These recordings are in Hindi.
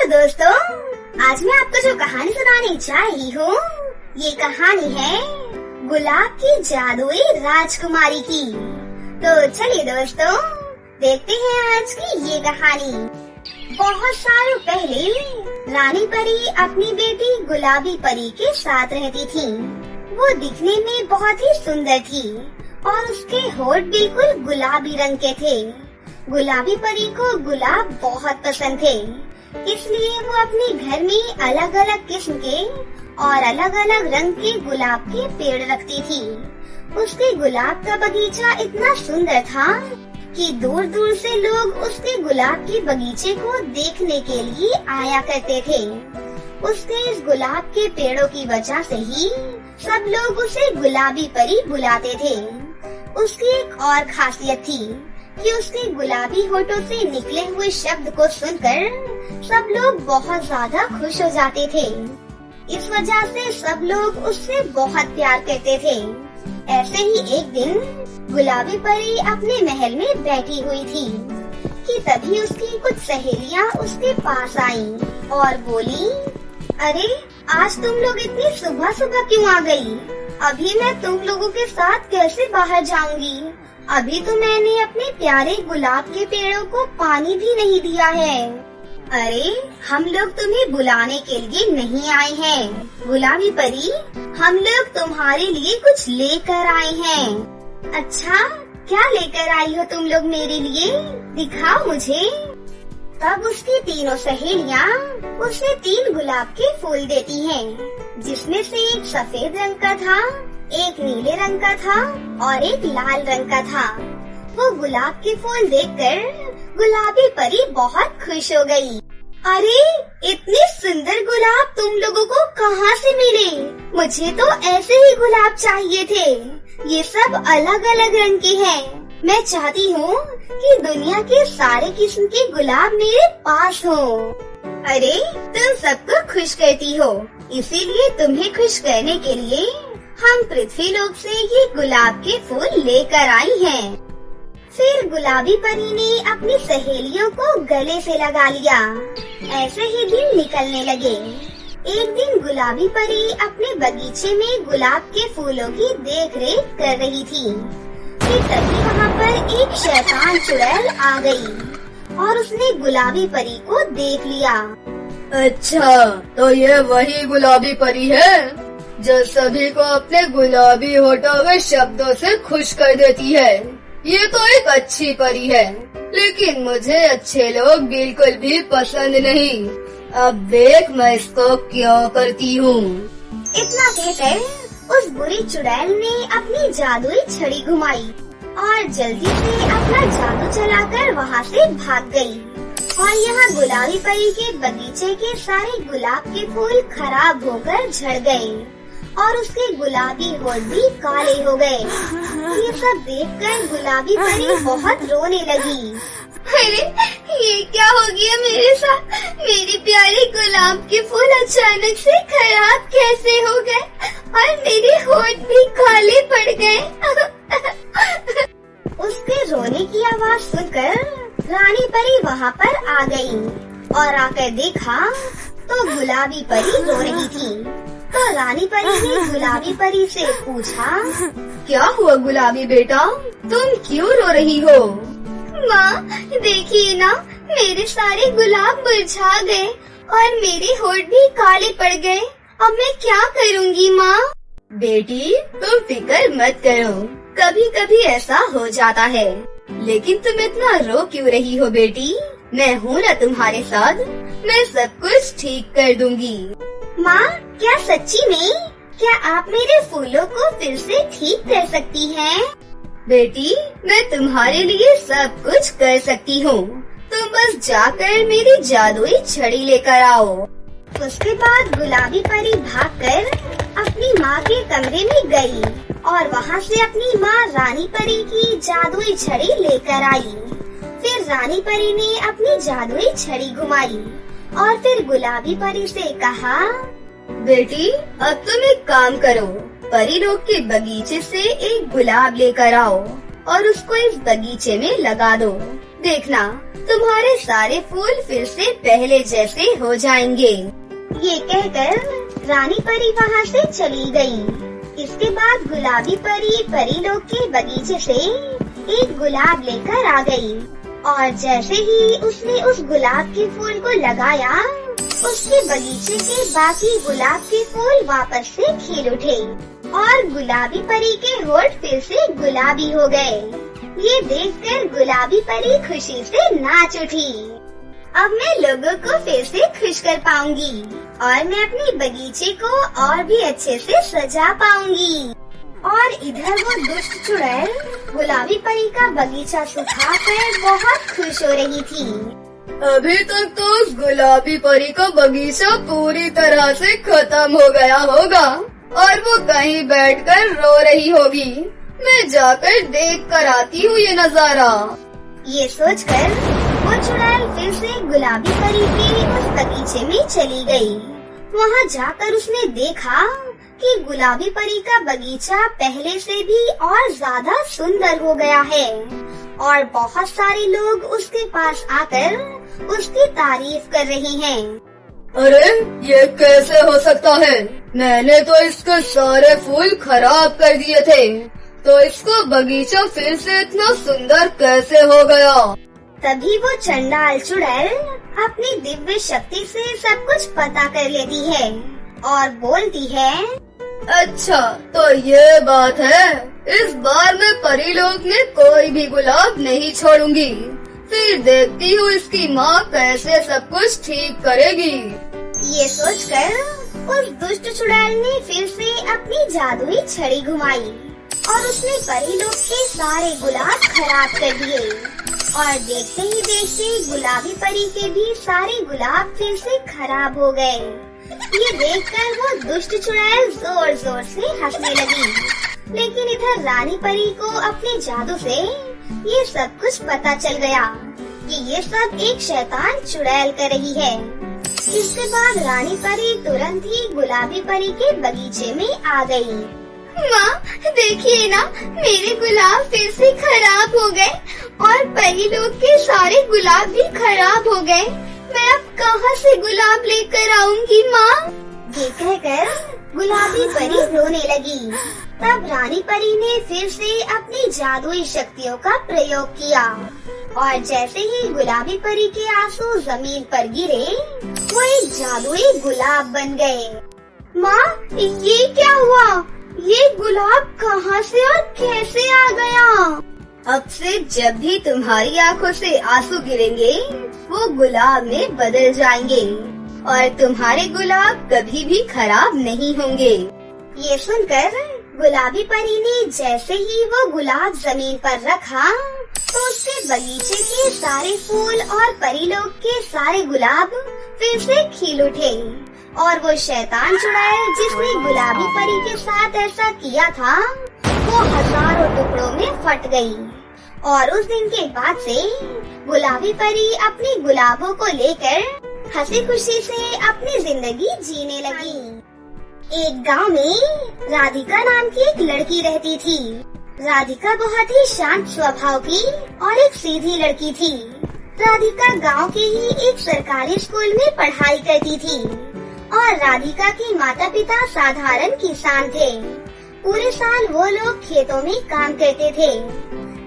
तो दोस्तों, आज मैं आपको जो कहानी सुनाने जा रही हूँ, ये कहानी है गुलाब की जादुई राजकुमारी की। तो चलिए दोस्तों, देखते हैं आज की ये कहानी। बहुत सालों पहले रानी परी अपनी बेटी गुलाबी परी के साथ रहती थी। वो दिखने में बहुत ही सुंदर थी और उसके होठ बिल्कुल गुलाबी रंग के थे। गुलाबी परी को गुलाब बहुत पसंद थे, इसलिए वो अपने घर में अलग अलग किस्म के और अलग अलग रंग के गुलाब के पेड़ रखती थी। उसके गुलाब का बगीचा इतना सुंदर था कि दूर दूर से लोग उसके गुलाब के बगीचे को देखने के लिए आया करते थे। उसके इस गुलाब के पेड़ों की वजह से ही सब लोग उसे गुलाबी परी बुलाते थे। उसकी एक और खासियत थी कि उसके गुलाबी होठों से निकले हुए शब्द को सुनकर सब लोग बहुत ज्यादा खुश हो जाते थे। इस वजह से सब लोग उससे बहुत प्यार करते थे। ऐसे ही एक दिन गुलाबी परी अपने महल में बैठी हुई थी कि तभी उसकी कुछ सहेलियां उसके पास आईं और बोली, अरे आज तुम लोग इतनी सुबह सुबह क्यों आ गई? अभी मैं तुम लोगों के साथ कैसे बाहर जाऊंगी? अभी तो मैंने अपने प्यारे गुलाब के पेड़ों को पानी भी नहीं दिया है। अरे हम लोग तुम्हें बुलाने के लिए नहीं आए हैं गुलाबी परी, हम लोग तुम्हारे लिए कुछ लेकर आए हैं। अच्छा, क्या लेकर आई हो तुम लोग मेरे लिए? दिखाओ मुझे। तब उसकी तीनों सहेलियां उसे 3 गुलाब के फूल देती हैं, जिसमें से एक सफेद रंग का था, एक नीले रंग का था और एक लाल रंग का था। वो गुलाब के फूल देखकर गुलाबी परी बहुत खुश हो गई। अरे इतने सुंदर गुलाब तुम लोगों को कहाँ से मिले? मुझे तो ऐसे ही गुलाब चाहिए थे। ये सब अलग अलग रंग के हैं। मैं चाहती हूँ कि दुनिया के सारे किस्म के गुलाब मेरे पास हो। अरे तुम सबको खुश करती हो, इसीलिए तुम्हें खुश करने के लिए हम पृथ्वी लोक से ये गुलाब के फूल लेकर आई हैं। फिर गुलाबी परी ने अपनी सहेलियों को गले से लगा लिया। ऐसे ही दिन निकलने लगे। एक दिन गुलाबी परी अपने बगीचे में गुलाब के फूलों की देख रेख कर रही थी कि तभी वहाँ पर एक शैतान चुड़ैल आ गई और उसने गुलाबी परी को देख लिया। अच्छा, तो ये वही गुलाबी परी है जो सभी को अपने गुलाबी होठों में शब्दों से खुश कर देती है। ये तो एक अच्छी परी है, लेकिन मुझे अच्छे लोग बिल्कुल भी पसंद नहीं। अब देख मैं इसको क्यों करती हूँ। इतना कहकर उस बुरी चुड़ैल ने अपनी जादुई छड़ी घुमाई और जल्दी से अपना जादू चलाकर वहाँ से भाग गई। और यहाँ गुलाबी परी के बगीचे के सारे गुलाब के फूल खराब होकर झड़ गए और उसके गुलाबी होठ भी काले हो गए। ये सब देखकर गुलाबी परी बहुत रोने लगी। अरे ये क्या हो गया मेरे साथ? मेरे प्यारे गुलाब के फूल अचानक से खराब कैसे हो गए और मेरे होठ भी काले पड़ गए। उसके रोने की आवाज सुनकर रानी परी वहाँ पर आ गई और आकर देखा तो गुलाबी परी रो रही थी। तो रानी परी ने गुलाबी परी से पूछा, क्या हुआ गुलाबी बेटा, तुम क्यों रो रही हो? माँ देखिए ना, मेरे सारे गुलाब मुरझा गए और मेरे होठ भी काले पड़ गए। अब मैं क्या करूँगी माँ? बेटी तुम फिक्र मत करो, कभी कभी ऐसा हो जाता है, लेकिन तुम इतना रो क्यों रही हो बेटी? मैं हूँ ना तुम्हारे साथ, मैं सब कुछ ठीक कर दूंगी। माँ क्या सच्ची में? क्या आप मेरे फूलों को फिर से ठीक कर सकती हैं? बेटी मैं तुम्हारे लिए सब कुछ कर सकती हूँ, तुम बस जाकर मेरी जादुई छड़ी लेकर आओ। उसके बाद गुलाबी परी भागकर अपनी माँ के कमरे में गई और वहाँ से अपनी माँ रानी परी की जादुई छड़ी लेकर आई। फिर रानी परी ने अपनी जादुई छड़ी घुमाई और फिर गुलाबी परी से कहा, बेटी अब तुम एक काम करो, परी लोग के बगीचे से एक गुलाब लेकर आओ और उसको इस बगीचे में लगा दो। देखना तुम्हारे सारे फूल फिर से पहले जैसे हो जाएंगे। ये कहकर रानी परी वहाँ से चली गई। इसके बाद गुलाबी परी परी लोग के बगीचे से एक गुलाब लेकर आ गई और जैसे ही उसने उस गुलाब के फूल को लगाया, उसके बगीचे के बाकी गुलाब के फूल वापस से खिल उठे और गुलाबी परी के होंठ फिर से गुलाबी हो गए। ये देखकर गुलाबी परी खुशी से नाच उठी। अब मैं लोगों को फिर से खुश कर पाऊंगी और मैं अपने बगीचे को और भी अच्छे से सजा पाऊंगी। और इधर वो दुष्ट चुड़ैल गुलाबी परी का बगीचा सुखाकर बहुत खुश हो रही थी। अभी तक तो उस गुलाबी परी का बगीचा पूरी तरह से खत्म हो गया होगा और वो कहीं बैठकर रो रही होगी। मैं जाकर देख कर आती हूँ ये नजारा। ये सोचकर वो चुड़ैल फिर से गुलाबी परी के उस बगीचे में चली गई। वहाँ जाकर उसने देखा कि गुलाबी परी का बगीचा पहले से भी और ज्यादा सुंदर हो गया है और बहुत सारे लोग उसके पास आकर उसकी तारीफ कर रहे हैं। अरे ये कैसे हो सकता है? मैंने तो इसके सारे फूल खराब कर दिए थे, तो इसका बगीचा फिर से इतना सुंदर कैसे हो गया? तभी वो चंडाल चुड़ैल अपनी दिव्य शक्ति से सब कुछ पता कर लेती है और बोलती है, अच्छा तो ये बात है। इस बार मैं परी लोग में कोई भी गुलाब नहीं छोड़ूंगी। फिर देखती हूँ इसकी माँ कैसे सब कुछ ठीक करेगी। ये सोचकर उस दुष्ट चुड़ैल ने फिर से अपनी जादुई छड़ी घुमाई और उसने परी लोग के सारे गुलाब खराब कर दिए और देखते ही देखते गुलाबी परी के भी सारे गुलाब फिर से खराब हो गए। ये देखकर वो दुष्ट चुड़ैल जोर जोर से हंसने लगी। लेकिन इधर रानी परी को अपने जादू से ये सब कुछ पता चल गया कि ये सब एक शैतान चुड़ैल कर रही है। इसके बाद रानी परी तुरंत ही गुलाबी परी के बगीचे में आ गई। माँ देखिए ना, मेरे गुलाब फिर से खराब हो गए और परी लोग के सारे गुलाब भी खराब हो गए। मैं अब कहाँ से गुलाब लेकर आऊंगी माँ? ये कहकर गुलाबी परी रोने लगी। तब रानी परी ने फिर से अपनी जादुई शक्तियों का प्रयोग किया और जैसे ही गुलाबी परी के आंसू जमीन पर गिरे, वो एक जादुई गुलाब बन गए। माँ ये क्या हुआ? ये गुलाब कहाँ से और कैसे आ गया? अब से जब भी तुम्हारी आंखों से आंसू गिरेंगे, वो गुलाब में बदल जाएंगे और तुम्हारे गुलाब कभी भी खराब नहीं होंगे। ये सुनकर गुलाबी परी ने जैसे ही वो गुलाब जमीन पर रखा, तो उसके बगीचे के सारे फूल और परी लोग के सारे गुलाब फिर से खिल उठे और वो शैतान चुड़ैल जिसने गुलाबी परी के साथ ऐसा किया था, वो हजारों टुकड़ों में फट गई। और उस दिन के बाद से गुलाबी परी अपने गुलाबों को लेकर हंसी खुशी से अपनी जिंदगी जीने लगी। एक गांव में राधिका नाम की एक लड़की रहती थी। राधिका बहुत ही शांत स्वभाव की और एक सीधी लड़की थी। राधिका गांव के ही एक सरकारी स्कूल में पढ़ाई करती थी और राधिका के माता पिता साधारण किसान थे। पूरे साल वो लोग खेतों में काम करते थे।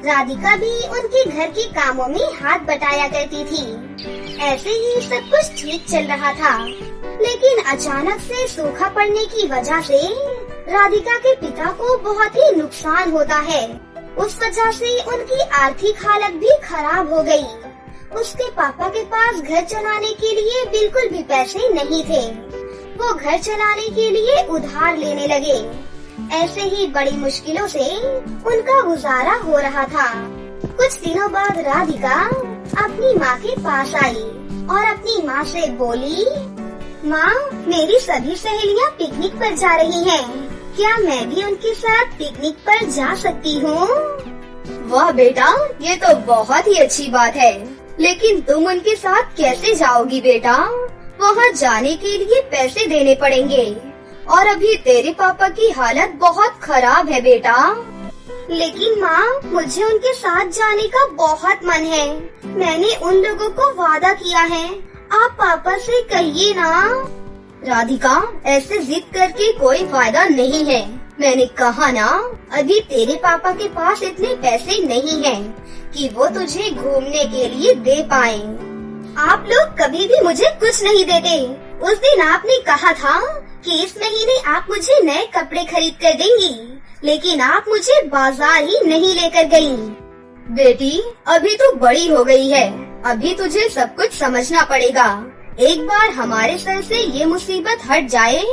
राधिका भी उनके घर के कामों में हाथ बटाया करती थी। ऐसे ही सब कुछ ठीक चल रहा था, लेकिन अचानक से सूखा पड़ने की वजह से राधिका के पिता को बहुत ही नुकसान होता है। उस वजह से उनकी आर्थिक हालत भी खराब हो गई। उसके पापा के पास घर चलाने के लिए बिल्कुल भी पैसे नहीं थे। वो घर चलाने के लिए उधार लेने लगे। ऐसे ही बड़ी मुश्किलों से उनका गुजारा हो रहा था। कुछ दिनों बाद राधिका अपनी माँ के पास आई और अपनी माँ से बोली, माँ मेरी सभी सहेलियाँ पिकनिक पर जा रही हैं। क्या मैं भी उनके साथ पिकनिक पर जा सकती हूँ? वाह बेटा, ये तो बहुत ही अच्छी बात है, लेकिन तुम उनके साथ कैसे जाओगी बेटा? वहाँ जाने के लिए पैसे देने पड़ेंगे और अभी तेरे पापा की हालत बहुत खराब है बेटा। लेकिन माँ, मुझे उनके साथ जाने का बहुत मन है। मैंने उन लोगों को वादा किया है। आप पापा से कहिए ना। राधिका, ऐसे जिद करके कोई फायदा नहीं है। मैंने कहा ना, अभी तेरे पापा के पास इतने पैसे नहीं हैं कि वो तुझे घूमने के लिए दे पाएं। आप लोग कभी भी मुझे कुछ नहीं देते। उस दिन आपने कहा था कि इस महीने आप मुझे नए कपड़े खरीद कर देंगी, लेकिन आप मुझे बाजार ही नहीं लेकर गयी। बेटी, अभी तू बड़ी हो गई है, अभी तुझे सब कुछ समझना पड़ेगा। एक बार हमारे सर से ये मुसीबत हट जाए,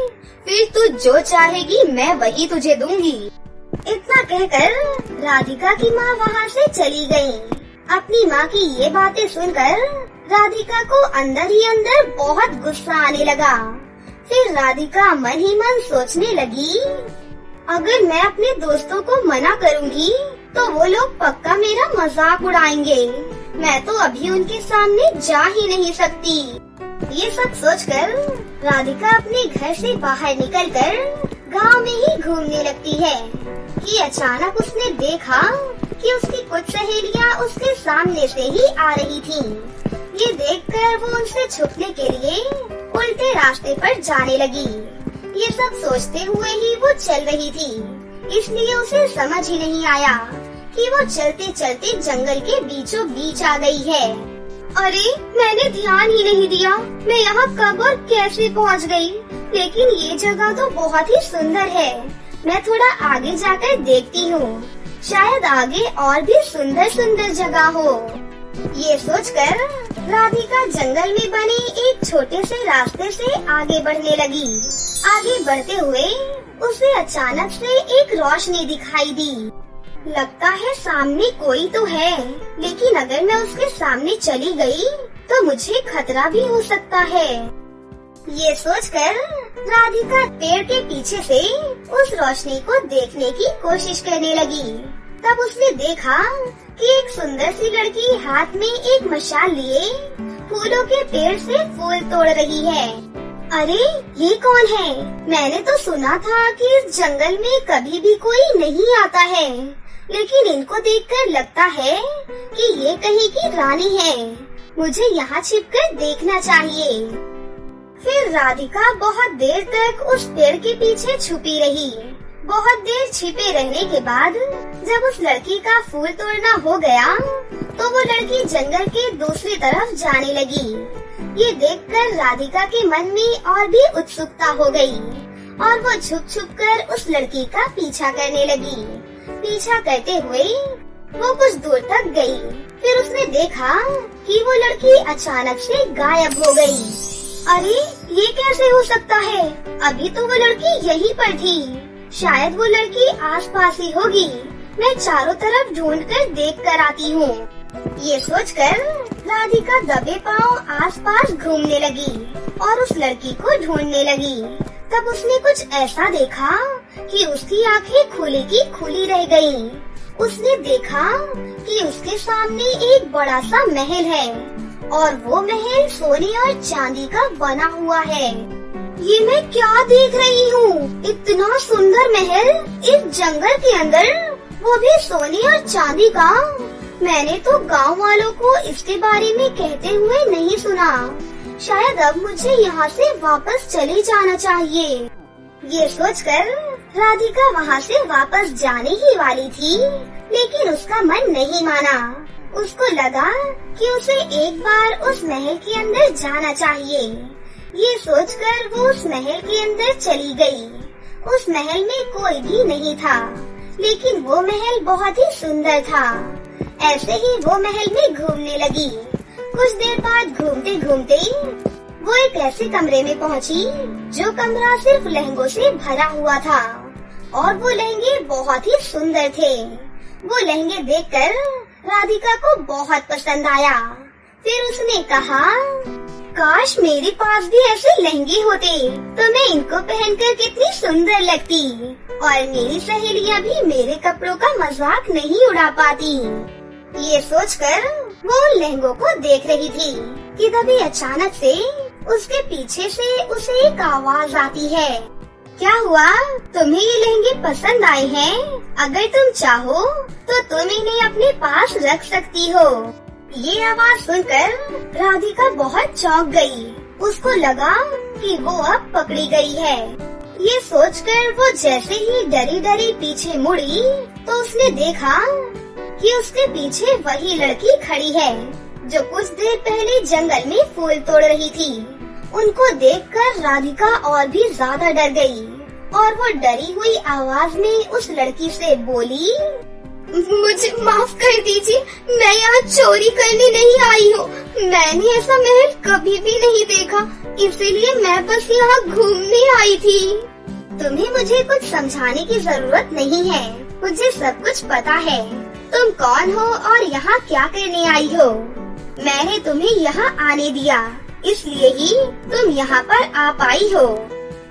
फिर तू जो चाहेगी मैं वही तुझे दूंगी। इतना कहकर राधिका की माँ वहाँ से चली गयी। अपनी माँ की ये बातें सुनकर राधिका को अंदर ही अंदर बहुत गुस्सा आने लगा। फिर राधिका मन ही मन सोचने लगी, अगर मैं अपने दोस्तों को मना करूँगी तो वो लोग पक्का मेरा मजाक उड़ाएंगे। मैं तो अभी उनके सामने जा ही नहीं सकती। ये सब सोचकर राधिका अपने घर से बाहर निकलकर गांव में ही घूमने लगती है कि अचानक उसने देखा कि उसकी कुछ सहेलियां उसके सामने से ही आ रही थीं। ये देखकर वो उनसे छुपने के लिए उल्टे रास्ते पर जाने लगी। ये सब सोचते हुए ही वो चल रही थी, इसलिए उसे समझ ही नहीं आया कि वो चलते चलते जंगल के बीचों बीच आ गई है। अरे, मैंने ध्यान ही नहीं दिया मैं यहाँ कब और कैसे पहुँच गई। लेकिन ये जगह तो बहुत ही सुंदर है। मैं थोड़ा आगे जाकर देखती हूँ, शायद आगे और भी सुंदर सुंदर जगह हो। ये सोचकर राधिका जंगल में बने एक छोटे से रास्ते से आगे बढ़ने लगी। आगे बढ़ते हुए उसे अचानक से एक रोशनी दिखाई दी। लगता है सामने कोई तो है, लेकिन अगर मैं उसके सामने चली गई तो मुझे खतरा भी हो सकता है। ये सोचकर राधिका पेड़ के पीछे से उस रोशनी को देखने की कोशिश करने लगी। तब उसने देखा कि एक सुंदर सी लड़की हाथ में एक मशाल लिए फूलों के पेड़ से फूल तोड़ रही है। अरे, ये कौन है? मैंने तो सुना था कि इस जंगल में कभी भी कोई नहीं आता है, लेकिन इनको देखकर लगता है कि ये कहीं की रानी है। मुझे यहाँ छिपकर देखना चाहिए। फिर राधिका बहुत देर तक उस पेड़ के पीछे छुपी रही। बहुत देर छिपे रहने के बाद जब उस लड़की का फूल तोड़ना हो गया तो वो लड़की जंगल के दूसरी तरफ जाने लगी। ये देखकर राधिका के मन में और भी उत्सुकता हो गई और वो छुप छुप कर उस लड़की का पीछा करने लगी। पीछा करते हुए वो कुछ दूर तक गई। फिर उसने देखा कि वो लड़की अचानक से गायब हो गई। अरे, ये कैसे हो सकता है? अभी तो वो लड़की यहीं पर थी। शायद वो लड़की आसपास ही होगी। मैं चारों तरफ ढूंढकर देख कर आती हूँ। ये सोचकर राधिका दबे पांव आसपास घूमने लगी और उस लड़की को ढूंढने लगी। तब उसने कुछ ऐसा देखा कि उसकी आंखें खुली की खुली रह गईं। उसने देखा कि उसके सामने एक बड़ा सा महल है और वो महल सोने और चांदी का बना हुआ है। ये मैं क्या देख रही हूँ? इतना सुंदर महल इस जंगल के अंदर, वो भी सोने और चांदी का। मैंने तो गांव वालों को इसके बारे में कहते हुए नहीं सुना। शायद अब मुझे यहाँ से वापस चले जाना चाहिए। ये सोचकर राधिका वहाँ से वापस जाने ही वाली थी, लेकिन उसका मन नहीं माना। उसको लगा कि उसे एक बार उस महल के अंदर जाना चाहिए। ये सोचकर वो उस महल के अंदर चली गई। उस महल में कोई भी नहीं था, लेकिन वो महल बहुत ही सुंदर था। ऐसे ही वो महल में घूमने लगी। कुछ देर बाद घूमते घूमते वो एक ऐसे कमरे में पहुंची जो कमरा सिर्फ लहंगों से भरा हुआ था और वो लहंगे बहुत ही सुंदर थे। वो लहंगे देखकर राधिका को बहुत पसंद आया। फिर उसने कहा, काश मेरे पास भी ऐसे लहंगे होते तो मैं इनको पहनकर कितनी सुंदर लगती और मेरी सहेलियां भी मेरे कपड़ों का मजाक नहीं उड़ा पाती। ये सोचकर वो उन लहंगों को देख रही थी कि तभी अचानक से उसके पीछे से उसे एक आवाज आती है। क्या हुआ, तुम्हें ये लहंगे पसंद आए हैं? अगर तुम चाहो तो तुम इन्हें अपने पास रख सकती हो। ये आवाज सुनकर राधिका बहुत चौंक गई। उसको लगा कि वो अब पकड़ी गई है। ये सोचकर वो जैसे ही डरी डरी पीछे मुड़ी तो उसने देखा कि उसके पीछे वही लड़की खड़ी है जो कुछ देर पहले जंगल में फूल तोड़ रही थी। उनको देखकर राधिका और भी ज्यादा डर गई और वो डरी हुई आवाज में उस लड़की से बोली, मुझे माफ कर दीजिए, मैं यहाँ चोरी करने नहीं आई हूँ। मैंने ऐसा महल कभी भी नहीं देखा, इसीलिए मैं बस यहाँ घूमने आई थी। तुम्हें मुझे कुछ समझाने की जरूरत नहीं है, मुझे सब कुछ पता है। तुम कौन हो और यहाँ क्या करने आई हो? मैंने तुम्हें यहाँ आने दिया, इसलिए ही तुम यहाँ पर आ पाई हो।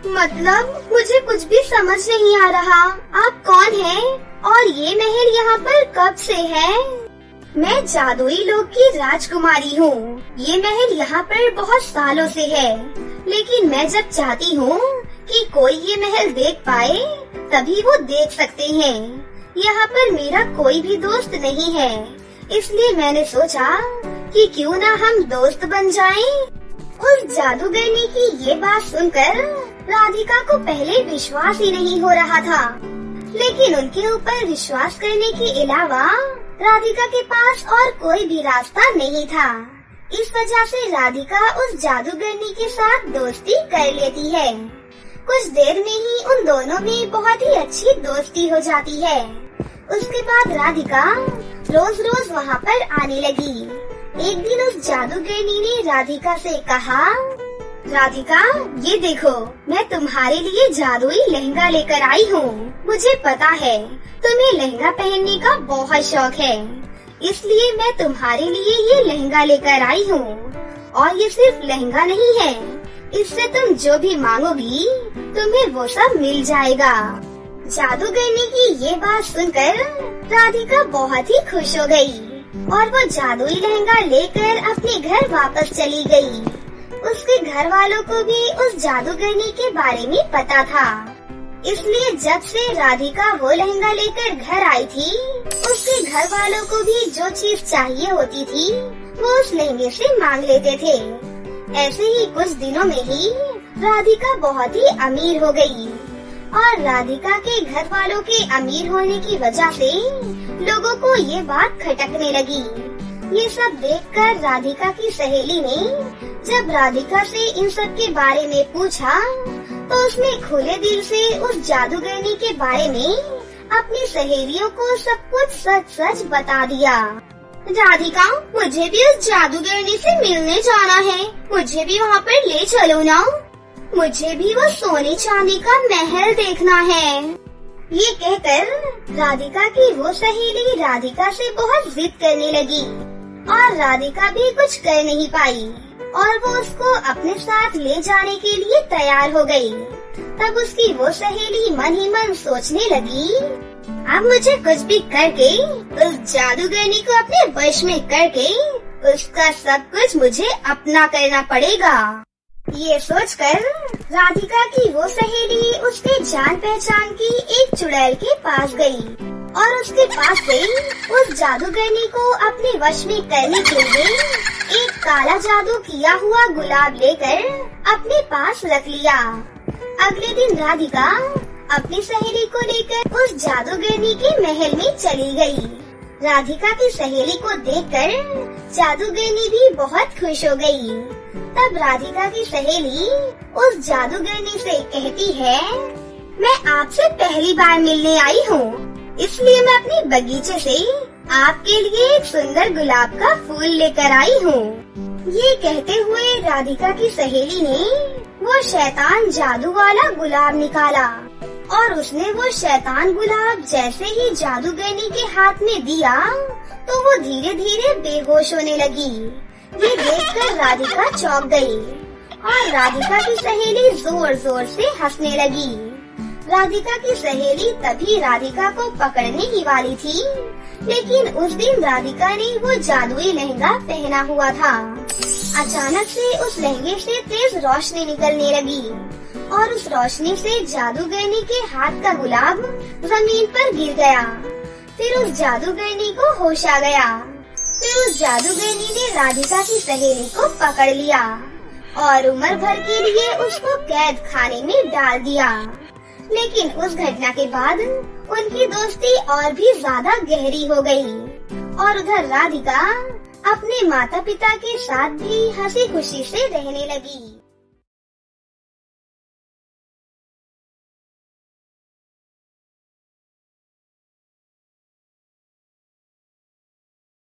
मतलब मुझे कुछ भी समझ नहीं आ रहा। आप कौन हैं और ये महल यहाँ पर कब से है? मैं जादुई लोक की राजकुमारी हूँ। ये महल यहाँ पर बहुत सालों से है, लेकिन मैं जब चाहती हूँ कि कोई ये महल देख पाए तभी वो देख सकते हैं। यहाँ पर मेरा कोई भी दोस्त नहीं है, इसलिए मैंने सोचा कि क्यों ना हम दोस्त बन जाएं। उस जादूगरनी की ये बात सुनकर राधिका को पहले विश्वास ही नहीं हो रहा था, लेकिन उनके ऊपर विश्वास करने के अलावा राधिका के पास और कोई भी रास्ता नहीं था। इस वजह से राधिका उस जादूगरनी के साथ दोस्ती कर लेती है। कुछ देर में ही उन दोनों में बहुत ही अच्छी दोस्ती हो जाती है। उसके बाद राधिका रोज रोज वहाँ पर आने लगी। एक दिन उस जादूगरनी ने राधिका से कहा, राधिका ये देखो, मैं तुम्हारे लिए जादुई लहंगा लेकर आई हूँ। मुझे पता है तुम्हें लहंगा पहनने का बहुत शौक है, इसलिए मैं तुम्हारे लिए ये लहंगा लेकर आई हूँ। और ये सिर्फ लहंगा नहीं है, इससे तुम जो भी मांगोगी तुम्हें वो सब मिल जाएगा। जादूगरनी की ये बात सुनकर राधिका बहुत ही खुश हो गई और वो जादुई लहंगा लेकर अपने घर वापस चली गई। उसके घर वालों को भी उस जादूगरनी के बारे में पता था, इसलिए जब से राधिका वो लहंगा लेकर घर आई थी, उसके घर वालों को भी जो चीज चाहिए होती थी वो उस लहंगे से मांग लेते थे। ऐसे ही कुछ दिनों में ही राधिका बहुत ही अमीर हो गई और राधिका के घर वालों के अमीर होने की वजह से लोगों को ये बात खटकने लगी। ये सब देखकर राधिका की सहेली ने जब राधिका से इन सब के बारे में पूछा तो उसने खुले दिल से उस जादूगरनी के बारे में अपनी सहेलियों को सब कुछ सच सच बता दिया। राधिका, मुझे भी उस जादूगरनी से मिलने जाना है, मुझे भी वहाँ पर ले चलो ना। मुझे भी वो सोने चांदी का महल देखना है। ये कहकर राधिका की वो सहेली राधिका से बहुत जिद करने लगी और राधिका भी कुछ कर नहीं पाई और वो उसको अपने साथ ले जाने के लिए तैयार हो गई। तब उसकी वो सहेली मन ही मन सोचने लगी, अब मुझे कुछ भी करके उस जादूगरनी को अपने वश में करके उसका सब कुछ मुझे अपना करना पड़ेगा। ये सोचकर राधिका की वो सहेली उसके जान पहचान की एक चुड़ैल के पास गई और उसके पास से उस जादूगरनी को अपने वश में करने के लिए एक काला जादू किया हुआ गुलाब लेकर अपने पास रख लिया। अगले दिन राधिका अपनी सहेली को लेकर उस जादूगरनी के महल में चली गई। राधिका की सहेली को देखकर जादूगरनी भी बहुत खुश हो गई। तब राधिका की सहेली उस जादूगरनी से कहती है, मैं आपसे पहली बार मिलने आई हूँ, इसलिए मैं अपने बगीचे से आपके लिए एक सुंदर गुलाब का फूल लेकर आई हूँ। ये कहते हुए राधिका की सहेली ने वो शैतान जादू वाला गुलाब निकाला और उसने वो शैतान गुलाब जैसे ही जादूगरनी के हाथ में दिया तो वो धीरे धीरे बेहोश होने लगी। ये देखकर राधिका चौंक गई और राधिका की सहेली जोर जोर से हंसने लगी। राधिका की सहेली तभी राधिका को पकड़ने ही वाली थी, लेकिन उस दिन राधिका ने वो जादुई लहंगा पहना हुआ था। अचानक से उस लहंगे से तेज रोशनी निकलने लगी और उस रोशनी से जादूगरनी के हाथ का गुलाब जमीन पर गिर गया। फिर उस जादूगरनी को होश आ गया। फिर उस जादूगरनी ने राधिका की सहेली को पकड़ लिया और उम्र भर के लिए उसको कैद खाने में डाल दिया। लेकिन उस घटना के बाद उनकी दोस्ती और भी ज्यादा गहरी हो गई और उधर राधिका अपने माता पिता के साथ भी हंसी खुशी से रहने लगी।